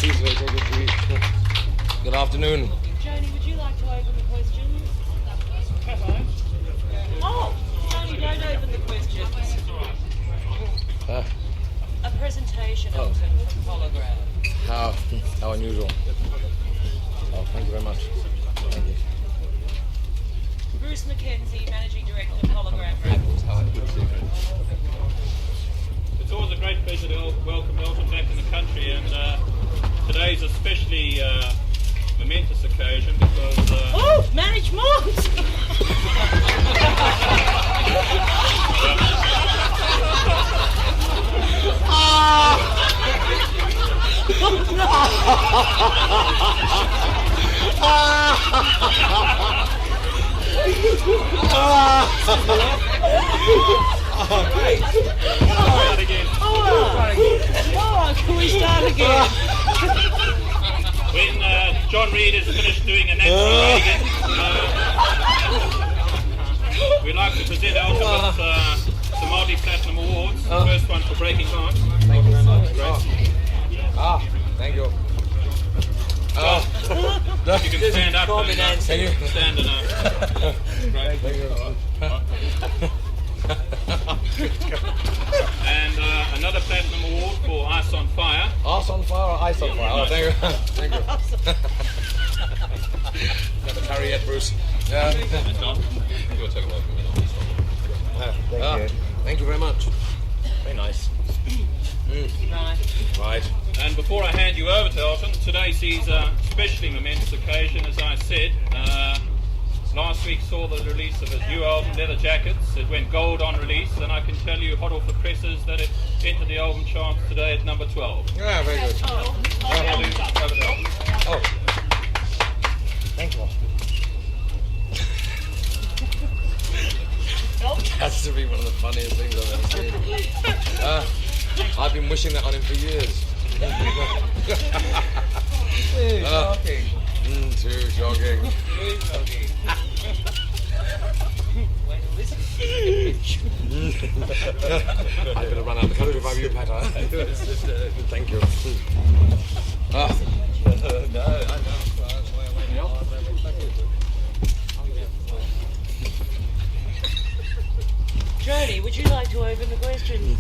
please, take it, please. Good afternoon. Joni, would you like to open the questions? Oh, Joni, don't open the questions. A presentation, Elton, hologram. How unusual. Oh, thank you very much. Thank you. Bruce Mackenzie, Managing Director of Hologram Group. It's always a great pleasure to welcome Elton back in the country, and today's a especially momentous occasion because... Oh, management! Great. Start again. Can we start again? When John Reid is finished doing a national Reagan, we'd like to present Elton with some multi-platinum awards. The first one for Breaking Hearts. Thank you very much. Great. Thank you. You can stand up. Can you stand and great. Thank you. And another platinum award for Ice on Fire. Ice on fire or ice on fire? Oh, thank you. Thank you. Never carry yet, Bruce. Yeah. You'll take a look. Thank you very much. Very nice. Right. And before I hand you over to Elton, today sees a especially momentous occasion, as I said. Last week saw the release of his new album, Leather Jackets. It went gold on release, and I can tell you, hot off the presses, that it entered the album charts today at number 12. Yeah, very good. Oh. Thank you. Has to be one of the funniest things I've ever seen. I've been wishing that on him for years. Too shocking. I better run out the country if I'm you, Pat. Thank you. Joni, would you like to open the questions?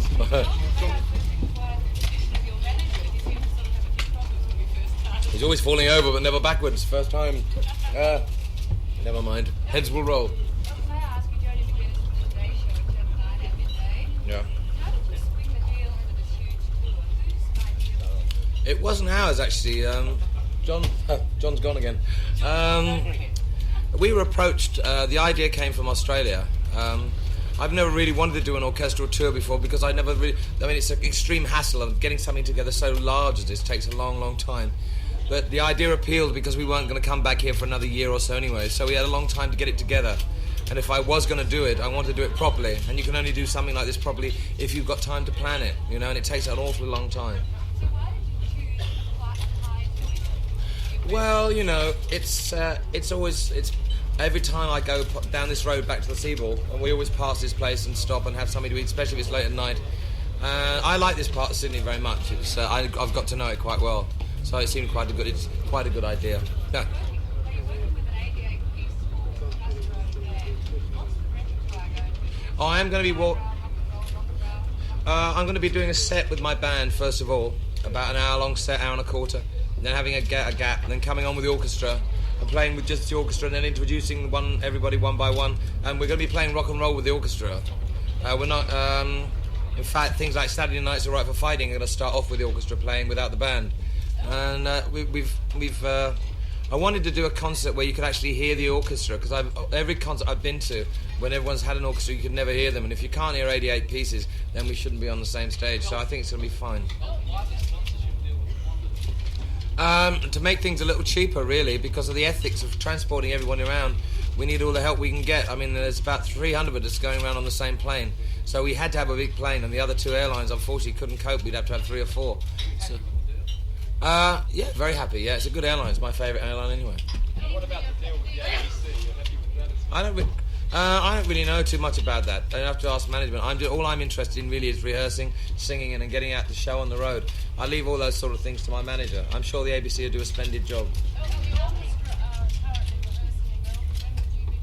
He's always falling over, but never backwards. First time. Never mind. Heads will roll. Yeah. It wasn't ours, actually. John's gone again. We were approached. The idea came from Australia. I've never really wanted to do an orchestral tour before because I never really... I mean, it's an extreme hassle of getting something together so large as this takes a long, long time. But the idea appealed because we weren't going to come back here for another year or so anyway, so we had a long time to get it together. And if I was going to do it, I wanted to do it properly. And you can only do something like this properly if you've got time to plan it, you know, and it takes an awfully long time. Well, you know, it's always... Every time I go down this road back to the Seaboard, and we always pass this place and stop and have something to eat, especially if it's late at night. I like this part of Sydney very much. It's, I've got to know it quite well, so it seemed quite a good idea. Yeah. Oh, I'm going to be doing a set with my band first of all, about an hour-long set, hour and a quarter, and then having a gap, and then coming on with the orchestra. And playing with just the orchestra and then introducing everybody one by one. And we're going to be playing rock and roll with the orchestra. We're not... in fact, things like Saturday Nights Are Right for Fighting are going to start off with the orchestra playing without the band. And I wanted to do a concert where you could actually hear the orchestra, because every concert I've been to, when everyone's had an orchestra, you could never hear them. And if you can't hear 88 pieces, then we shouldn't be on the same stage. So I think it's going to be fine. To make things a little cheaper, really, because of the ethics of transporting everyone around, we need all the help we can get. I mean, there's about 300 of us going around on the same plane, so we had to have a big plane, and the other two airlines, unfortunately, couldn't cope. We'd have to have 3 or 4. So, yeah, very happy. Yeah, it's a good airline. It's my favourite airline anyway. What about the deal with the ABC? You're happy with that? I don't really know too much about that. I have to ask management. All I'm interested in really is rehearsing, singing, and getting out the show on the road. I leave all those sort of things to my manager. I'm sure the ABC will do a splendid job. The orchestra are currently rehearsing in Melbourne. When would you be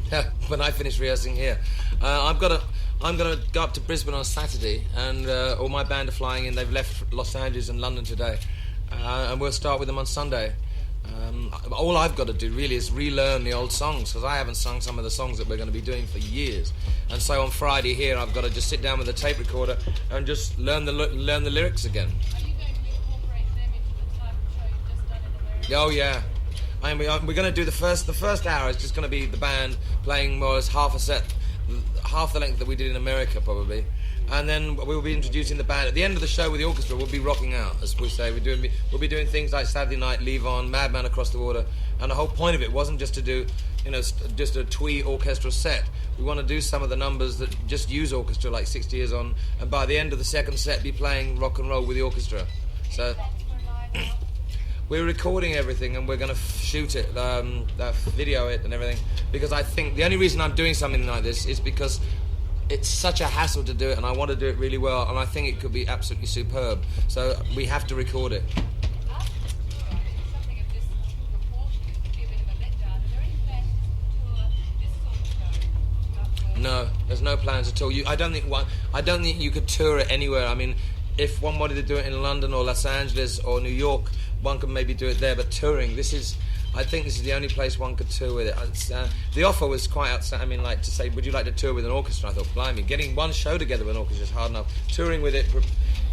joining them? When I finish rehearsing here, I'm gonna go up to Brisbane on Saturday, and all my band are flying in. They've left Los Angeles and London today, and we'll start with them on Sunday. All I've got to do really is relearn the old songs, because I haven't sung some of the songs that we're going to be doing for years. And so on Friday here, I've got to just sit down with a tape recorder and just learn the lyrics again. Are you going to incorporate them into the type of show you've just done in America? Oh yeah. We're going to do the first hour is just going to be the band playing more or less half a set, half the length that we did in America probably, and then we'll be introducing the band. At the end of the show with the orchestra, we'll be rocking out, as we say. We'll be doing things like Saturday Night, Leave On, Madman Across the Water, and the whole point of it wasn't just to do, just a twee orchestral set. We want to do some of the numbers that just use orchestra, like 60 Years On, and by the end of the second set, be playing rock and roll with the orchestra. So. We're recording everything and we're going to shoot it, video it and everything, because I think the only reason I'm doing something like this is because it's such a hassle to do it, and I want to do it really well, and I think it could be absolutely superb. So we have to record it. After the tour, something of this proportion could be a bit of a letdown. Are there any plans to tour this sort of show? No, there's no plans at all. I don't think you could tour it anywhere. I mean, if one wanted to do it in London or Los Angeles or New York, one could maybe do it there, but touring, I think this is the only place one could tour with it. The offer was quite outside. I mean, like to say, would you like to tour with an orchestra? I thought, blimey, getting one show together with an orchestra is hard enough. Touring with it,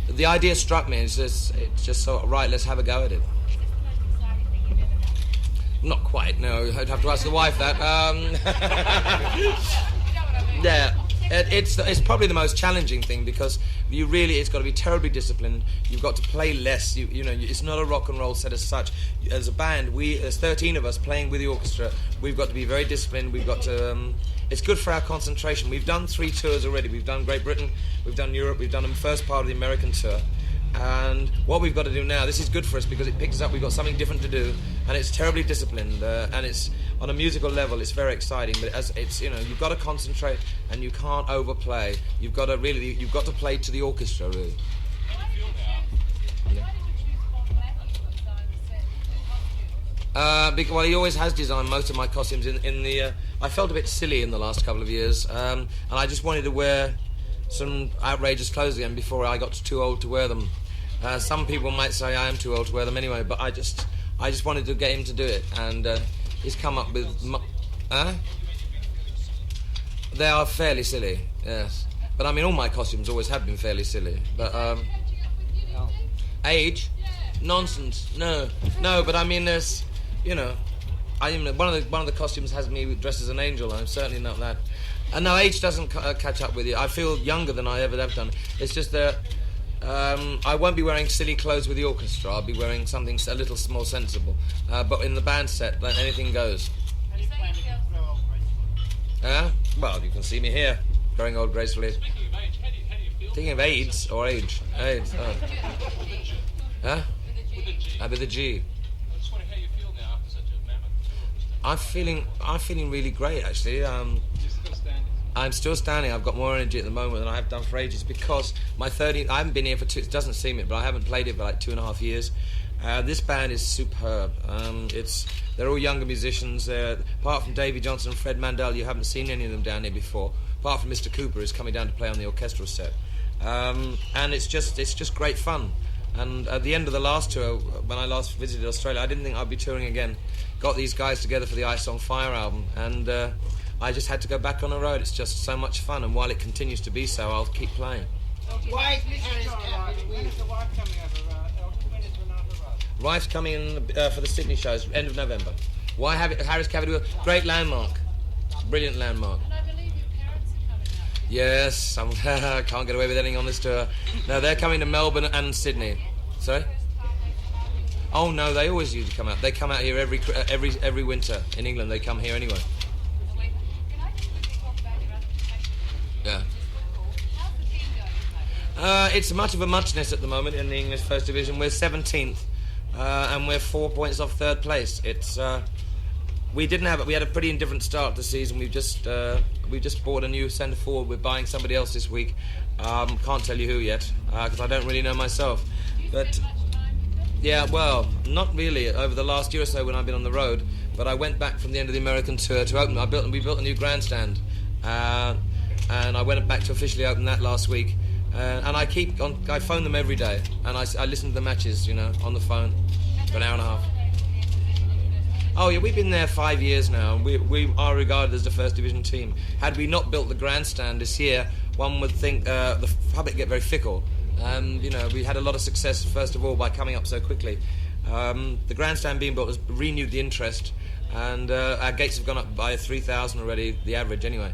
the idea struck me. It's just so, right, let's have a go at it. Is this the most exciting thing you've ever done? Not quite, no. I'd have to ask the wife that. You know what I mean? Yeah. It's probably the most challenging thing, because it's got to be terribly disciplined. You've got to play less. It's not a rock and roll set as such. As a band, there's 13 of us playing with the orchestra. We've got to be very disciplined. We've got to. It's good for our concentration. We've done 3 tours already. We've done Great Britain. We've done Europe. We've done the first part of the American tour. And what we've got to do now, this is good for us because it picks us up. We've got something different to do, and it's terribly disciplined. And it's on a musical level, it's very exciting. But as it's you've got to concentrate and you can't overplay. You've got to play to the orchestra really. Why did you choose Bob Blackie to design the set and costumes? Well, he always has designed most of my costumes. I felt a bit silly in the last couple of years, and I just wanted to wear some outrageous clothes again before I got too old to wear them. Some people might say I am too old to wear them anyway, but I just wanted to get him to do it, and he's come up with. They are fairly silly, yes. But I mean, all my costumes always have been fairly silly. But age, nonsense. No. But I mean, there's, one of the costumes has me dressed as an angel. I'm certainly not that. And no, age doesn't catch up with you. I feel younger than I ever have done. It's just that I won't be wearing silly clothes with the orchestra. I'll be wearing something a little more sensible. But in the band set, anything goes. Well, you can see me here, growing old gracefully. Speaking of age, how do you feel? Thinking of AIDS or age. AIDS. Oh. Huh? With a G. I just wonder how you feel now after such a mammoth tour. I'm feeling really great actually. You're still standing. I'm still standing. I've got more energy at the moment than I have done for ages because I haven't been here for it doesn't seem it, but I haven't played it for like 2.5 years. This band is superb. They're all younger musicians. Apart from Davy Johnson and Fred Mandel, you haven't seen any of them down here before. Apart from Mr. Cooper, who's coming down to play on the orchestral set. And it's just great fun. And at the end of the last tour, when I last visited Australia, I didn't think I'd be touring again. Got these guys together for the Ice on Fire album, and I just had to go back on the road. It's just so much fun, and while it continues to be so, I'll keep playing. When is the wife coming over, Elton? When is Renate arriving? Wife's coming in for the Sydney shows, end of November. Why have it? Harris Cavity, great landmark, brilliant landmark. And I believe your parents are coming up. Yes, I can't get away with anything on this tour. No, they're coming to Melbourne and Sydney. Sorry? Oh no, they always usually come out. They come out here every winter in England. They come here anyway. Can I just quickly talk about your other profession? Yeah. How's the team going? It's much of a muchness at the moment in the English First Division. We're 17th, and we're 4 points off third place. It's We didn't have it. We had a pretty indifferent start to the season. We just bought a new centre forward. We're buying somebody else this week. Can't tell you who yet because I don't really know myself. But yeah, well, not really. Over the last year or so when I've been on the road, but I went back from the end of the American tour to open. We built a new grandstand, and I went back to officially open that last week. And I phone them every day, and I listen to the matches, on the phone for an hour and a half. Oh yeah, we've been there 5 years now. We are regarded as the first division team. Had we not built the grandstand this year, one would think the public get very fickle. And we had a lot of success first of all by coming up so quickly. The grandstand being built has renewed the interest, and our gates have gone up by 3,000 already, the average anyway.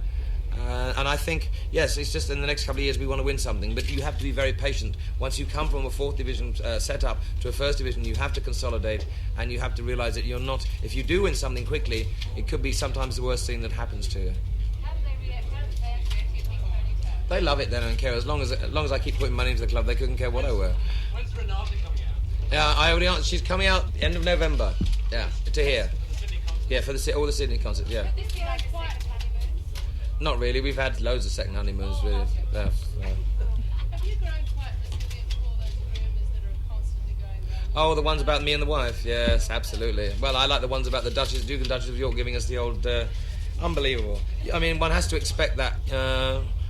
And I think, yes, it's just in the next couple of years we want to win something, but you have to be very patient. Once you come from a fourth division setup to a first division, you have to consolidate, and you have to realise that you're not. If you do win something quickly, it could be sometimes the worst thing that happens to you. How do they react? How do fans react to your pink ponytail? They love it. They don't care as long as I keep putting money into the club. They couldn't care what I wear. When's Renate coming out? Yeah, I already answered. She's coming out end of November. Yeah, to here. The Sydney concert? Yeah, for all the Sydney concerts. Yeah. Could this be like a second honeymoon? Not really. We've had loads of second honeymoons. Really. Yeah. Have you grown quite resilient to all those rumours that are constantly going around? Oh, the ones about me and the wife. Yes, absolutely. Well, I like the ones about the Duke and Duchess of York giving us the old... unbelievable. I mean, one has to expect that.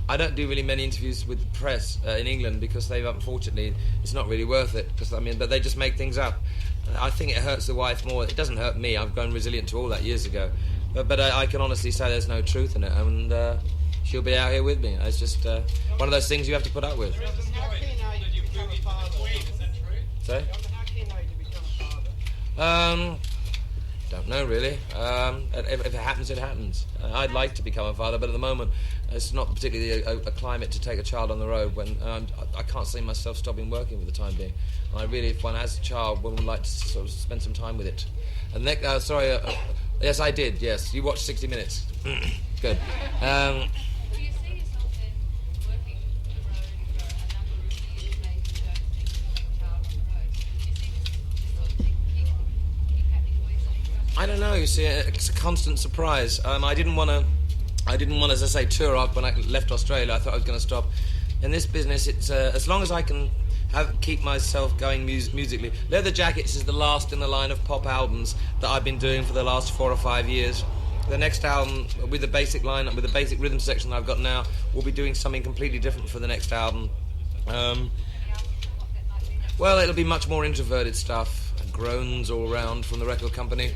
I don't do really many interviews with the press in England because they've, unfortunately, it's not really worth it. But they just make things up. I think it hurts the wife more. It doesn't hurt me. I've grown resilient to all that years ago. But I can honestly say there's no truth in it, and she'll be out here with me. It's just one of those things you have to put up with. How keen are you to become a father? Sorry? How keen are you to become a father? Don't know really. If it happens, it happens. I'd like to become a father, but at the moment, it's not particularly a climate to take a child on the road when I can't see myself stopping working for the time being. And I really, if one has a child, one would like to sort of spend some time with it. And yes, I did. Yes, you watched 60 Minutes. Good. Do you see yourself then working the road for a number of years, maybe you don't think you have a child on the road? Do you see this sort of thing keep happening for yourself? I don't know. You see, it's a constant surprise. I didn't want to, as I say, tour off when I left Australia. I thought I was going to stop. In this business, it's as long as I can keep myself going musically. Leather Jackets is the last in the line of pop albums that I've been doing for the last 4 or 5 years. The next album, with the basic lineup, with the basic rhythm section that I've got now, we'll be doing something completely different for the next album. Well, it'll be much more introverted stuff, groans all round from the record company.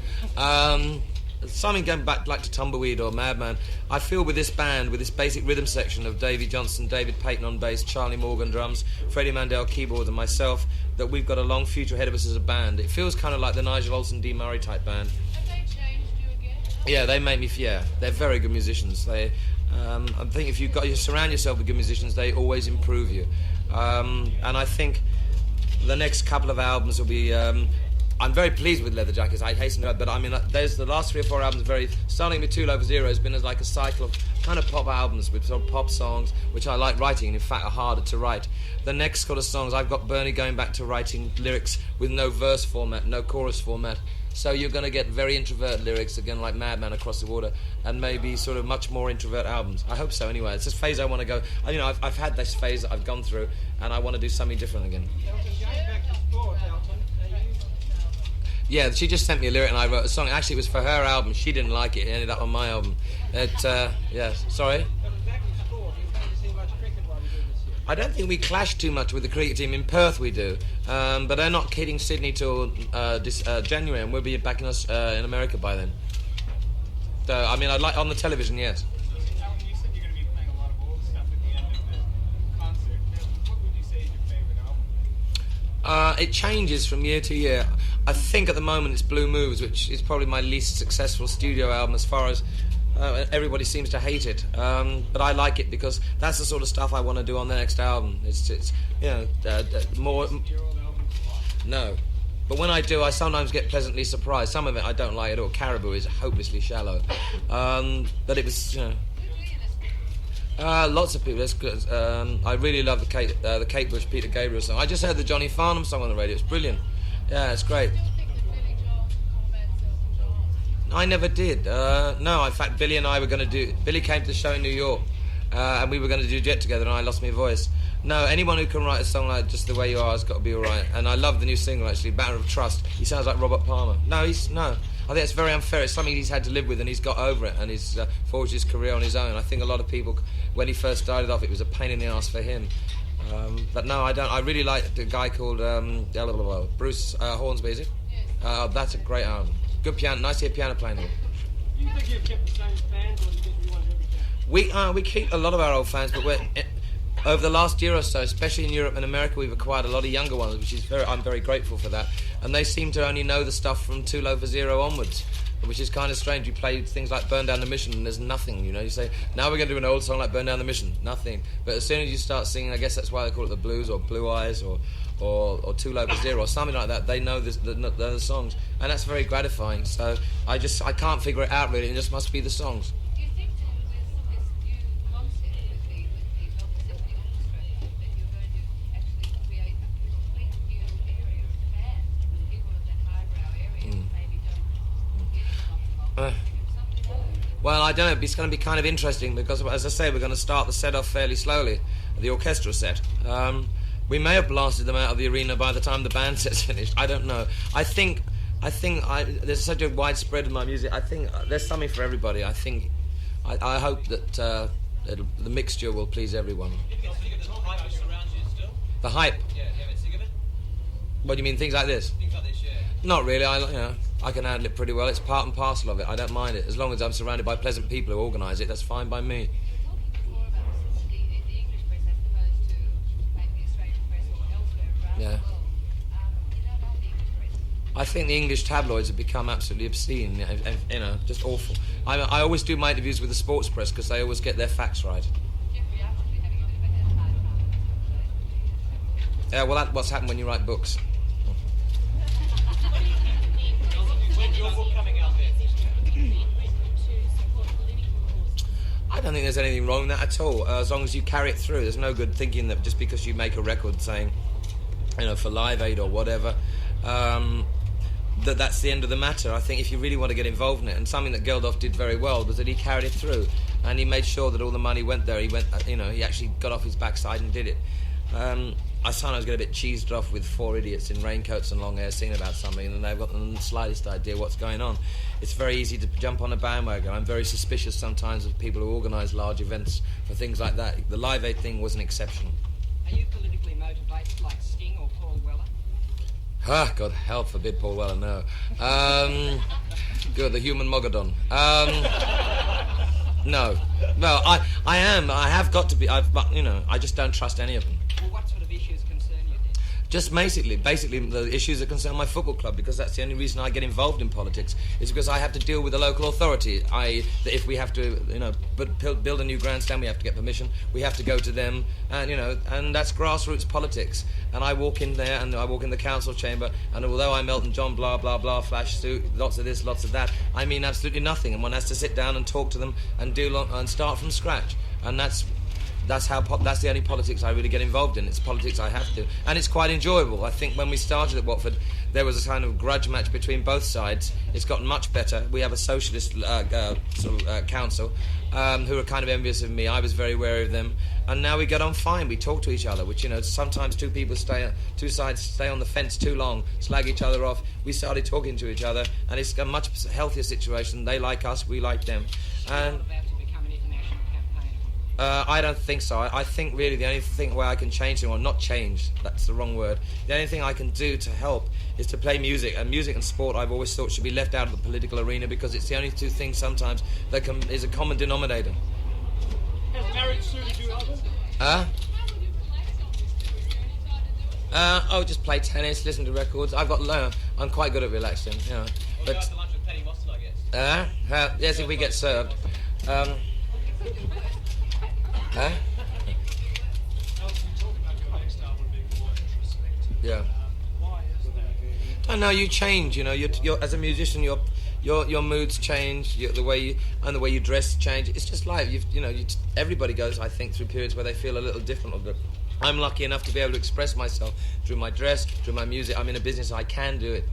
Something going back like to Tumbleweed or Madman. I feel with this band, with this basic rhythm section of Davey Johnson, David Payton on bass, Charlie Morgan drums, Freddie Mandel keyboards, and myself, that we've got a long future ahead of us as a band. It feels kind of like the Nigel Olsson, Dee Murray type band. Have they changed you again? Yeah, they make me. Yeah, they're very good musicians. I think if you surround yourself with good musicians, they always improve you. And I think the next couple of albums will be. I'm very pleased with Leather Jackets, I hasten to add, but I mean, there's the last 3 or 4 albums, starting with 2 Low for Zero has been as like a cycle of kind of pop albums with sort of pop songs, which I like writing, and in fact are harder to write. The next sort of songs, I've got Bernie going back to writing lyrics with no verse format, no chorus format, so you're going to get very introvert lyrics, again like Madman Across the Water, and maybe sort of much more introvert albums. I hope so anyway. It's this phase I want to go, I've had this phase that I've gone through, and I want to do something different again. Elton, going back to sport, Elton, Yeah, she just sent me a lyric and I wrote a song. Actually, it was for her album. She didn't like it. It ended up on my album. Yeah, sorry? back to sport, you going to see much cricket while you do this year? I don't think we clash too much with the cricket team. In Perth we do. But they're not hitting Sydney till January, and we'll be back in America by then. So, I mean, I'd like on the television, yes. Alan, you said you're going to be playing a lot of old stuff at the end of the concert. What would you say is your favourite album? It changes from year to year. I think at the moment it's Blue Moves, which is probably my least successful studio album as far as everybody seems to hate it. But I like it because that's the sort of stuff I want to do on the next album. It's more... Your old albums a lot. No. But when I do, I sometimes get pleasantly surprised. Some of it I don't like at all. Caribou is hopelessly shallow. But it was, lots of people. That's good. I really love the Kate Bush, Peter Gabriel song. I just heard the Johnny Farnham song on the radio. It's brilliant. Yeah, it's great. I still think that Billy Joel formats Elton I never did. No, in fact, Billy and I were going to do... Billy came to the show in New York, and we were going to do a duet together, and I lost my voice. No, anyone who can write a song like Just the Way You Are has got to be all right. And I love the new single, actually, Matter of Trust. He sounds like Robert Palmer. No. I think it's very unfair. It's something he's had to live with, and he's got over it, and he's forged his career on his own. I think a lot of people, when he first started off, it was a pain in the ass for him. But no, I don't. I really like a guy called Bruce Hornsby, is it? Yes. That's a great album. Good piano, nice to hear piano playing here. Do you think you've kept the same fans, or do you think you want everything? We keep a lot of our old fans, but over the last year or so, especially in Europe and America, we've acquired a lot of younger ones, which is I'm very grateful for that. And they seem to only know the stuff from Too Low for Zero onwards, which is kind of strange. You play things like Burn Down the Mission and there's nothing, you know. You say, now we're going to do an old song like Burn Down the Mission. Nothing. But as soon as you start singing, I guess that's why they call it the blues or Blue Eyes or Too Low for Zero or something like that, they know the songs. And that's very gratifying. So I can't figure it out really. It just must be the songs. Do you think that with this new concept with the Melbourne Symphony Orchestra that you're going to actually create a complete new area of fans, with people of that highbrow area who maybe don't get something Well, I don't know. It's going to be kind of interesting because, as I say, we're going to start the set off fairly slowly, the orchestral set. We may have blasted them out of the arena by the time the band set's finished. I don't know. I think there's such a widespread of my music. I think there's something for everybody. I I hope that the mixture will please everyone. The hype? Yeah, sick of it? What do you mean, things like this? Things like this, yeah. Not really. I can handle it pretty well. It's part and parcel of it. I don't mind it. As long as I'm surrounded by pleasant people who organise it, that's fine by me. talking more about the English press as opposed to maybe the Australian press or elsewhere around Yeah. the world. You don't know the English press. I think the English tabloids have become absolutely obscene, just awful. I always do my interviews with the sports press because they always get their facts right. Jeffrey Archer's been having a bit of a hard time. Yeah, well, that's what's happened when you write books. When's your book coming out then? I don't think there's anything wrong with that at all, as long as you carry it through. There's no good thinking that just because you make a record saying, for Live Aid or whatever, that's the end of the matter. I think if you really want to get involved in it, and something that Geldof did very well was that he carried it through, and he made sure that all the money went there. He actually got off his backside and did it. I sometimes get a bit cheesed off with four idiots in raincoats and long hair singing about something, and they've got the slightest idea what's going on. It's very easy to jump on a bandwagon. I'm very suspicious sometimes of people who organise large events for things like that. The Live Aid thing was an exception. Are you politically motivated like Sting or Paul Weller? God help forbid Paul Weller, no. Good, the human Mogadon. No. Well, I am. I have got to be. I just don't trust any of them. Well, what sort of issues concern you then? Just basically the issues that concern my football club, because that's the only reason I get involved in politics, is because I have to deal with the local authority. That if we have to, build a new grandstand, we have to get permission. We have to go to them, and that's grassroots politics. And I walk in there, and I walk in the council chamber, and although I'm Elton John, blah blah blah, flash suit, lots of this, lots of that, I mean absolutely nothing. And one has to sit down and talk to them and and start from scratch. And that's the only politics I really get involved in. It's politics I have to, and it's quite enjoyable. I think when we started at Watford, there was a kind of grudge match between both sides. It's gotten much better. We have a socialist council who are kind of envious of me. I was very wary of them, and now we get on fine. We talk to each other, which sometimes two sides stay on the fence too long, slag each other off. We started talking to each other, and it's a much healthier situation. They like us, we like them, and. About to become an international campaign. I don't think so. I think really the only way I can change them, or not change, that's the wrong word, the only thing I can do to help is to play music. And music and sport I've always thought should be left out of the political arena, because it's the only two things sometimes that is a common denominator. Has marriage suited you, Elton? Just play tennis, listen to records. I'm quite good at relaxing, Well, you But have to lunch with Penny Mossel, I guess. yes, if we get served. Elton, you talk about your next album being more introspective. Yeah. Why is that? I know you change. You're as a musician, your moods change. The way you dress change. It's just life. Everybody goes, I think, through periods where they feel a little different. I'm lucky enough to be able to express myself through my dress, through my music. I'm in a business I can do it.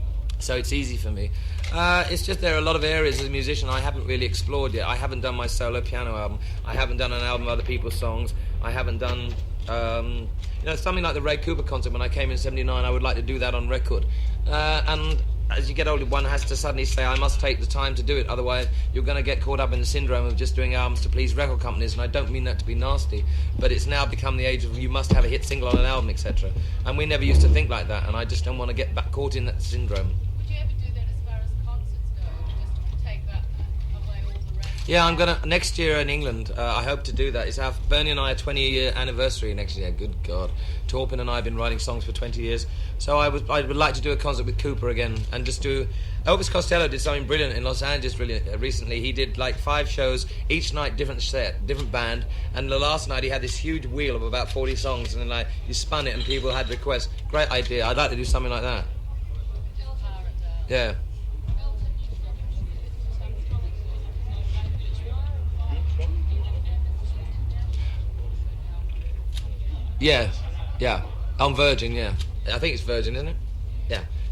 So it's easy for me. It's just there are a lot of areas as a musician I haven't really explored yet. I haven't done my solo piano album. I haven't done an album of other people's songs. I haven't done, something like the Ray Cooper concert when I came in '79. I would like to do that on record. And as you get older, one has to suddenly say, I must take the time to do it. Otherwise, you're going to get caught up in the syndrome of just doing albums to please record companies. And I don't mean that to be nasty, but it's now become the age of you must have a hit single on an album, etc. And we never used to think like that. And I just don't want to get back caught in that syndrome. Would you ever do that as far as concerts go? Just to take that away all the rest? Yeah, I'm going to, next year in England, I hope to do that. It's our, Bernie and I, a 20-year anniversary next year. Good God. Torpin and I have been writing songs for 20 years. So I would like to do a concert with Cooper again and just do... Elvis Costello did something brilliant in Los Angeles recently. He did like 5 shows, each night different set, different band, and the last night he had this huge wheel of about 40 songs, and then like you spun it and people had requests. Great idea. I'd like to do something like that. Yeah. Yeah. On Virgin, yeah. I think it's Virgin, isn't it?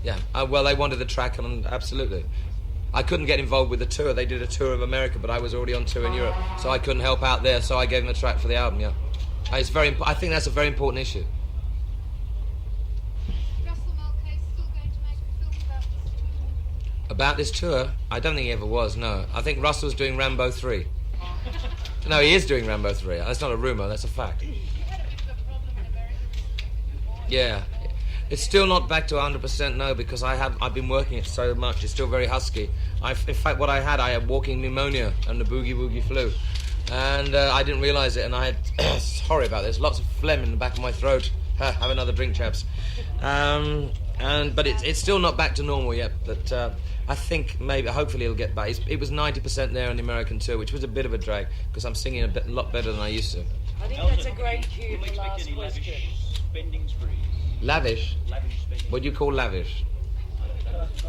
Yeah. Well, they wanted the track, and absolutely. I couldn't get involved with the tour. They did a tour of America, but I was already on tour in Europe, so I couldn't help out there. So I gave them a track for the album. Yeah, it's very. I think that's a very important issue. Russell Mulcahy still going to make a film about this tour? About this tour, I don't think he ever was. No, I think Russell's doing Rambo 3. No, he is doing Rambo 3. That's not a rumor. That's a fact. You had a bit of a problem in America with your voice. Yeah. It's still not back to 100%, no, because I've been working it so much. It's still very husky. In fact, what I had walking pneumonia and the boogie flu, and I didn't realise it. And I had sorry about this. Lots of phlegm in the back of my throat. Have another drink, chaps. But it's still not back to normal yet. But I think maybe, hopefully, it'll get back. It was 90% there on the American tour, which was a bit of a drag because I'm singing a lot better than I used to. I think that's a great cue for last question. Spending spree. Lavish. Lavish spending. What do you call lavish?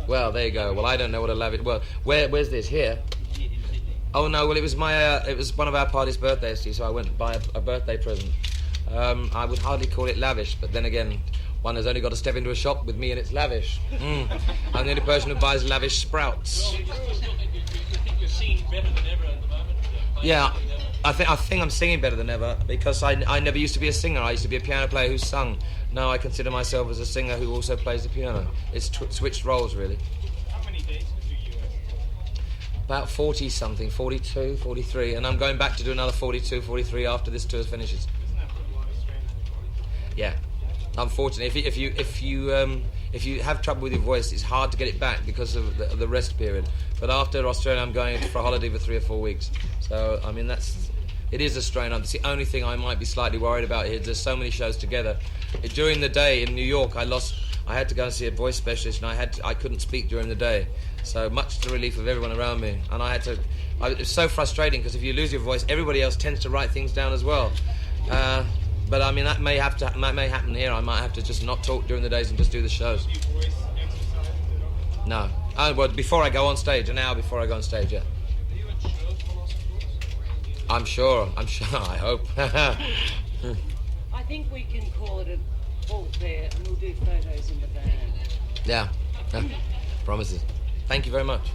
Well, there you go. Well, I don't know what a lavish. Well, where's this? Here. Oh no. Well, it was one of our party's birthdays, so I went to buy a birthday present. I would hardly call it lavish, but then again, one has only got to step into a shop with me and it's lavish. I'm the only person who buys lavish sprouts. You think you're singing better than ever at the moment? Yeah. I think I'm singing better than ever because I never used to be a singer. I used to be a piano player who sung. Now I consider myself as a singer who also plays the piano. It's switched roles, really. How many days have you About 40-something, 42, 43, and I'm going back to do another 42, 43 after this tour finishes. Doesn't that put a lot of strain on your body? Yeah, unfortunately, if you have trouble with your voice, it's hard to get it back because of the rest period. But after Australia, I'm going for a holiday for 3 or 4 weeks. So I mean it is a strain. It's the only thing I might be slightly worried about here. There's so many shows together. During the day in New York, I had to go and see a voice specialist, and I couldn't speak during the day. So much to the relief of everyone around me, and it was so frustrating because if you lose your voice, everybody else tends to write things down as well. But I mean that may happen here. I might have to just not talk during the days and just do the shows. Do you voice exercises at all? No. Well, before I go on stage, an hour before I go on stage, yeah. Are you in shows for lots of books? I'm sure. I hope. I think we can call it a halt there, and we'll do photos in the van. Yeah. Promises. Thank you very much.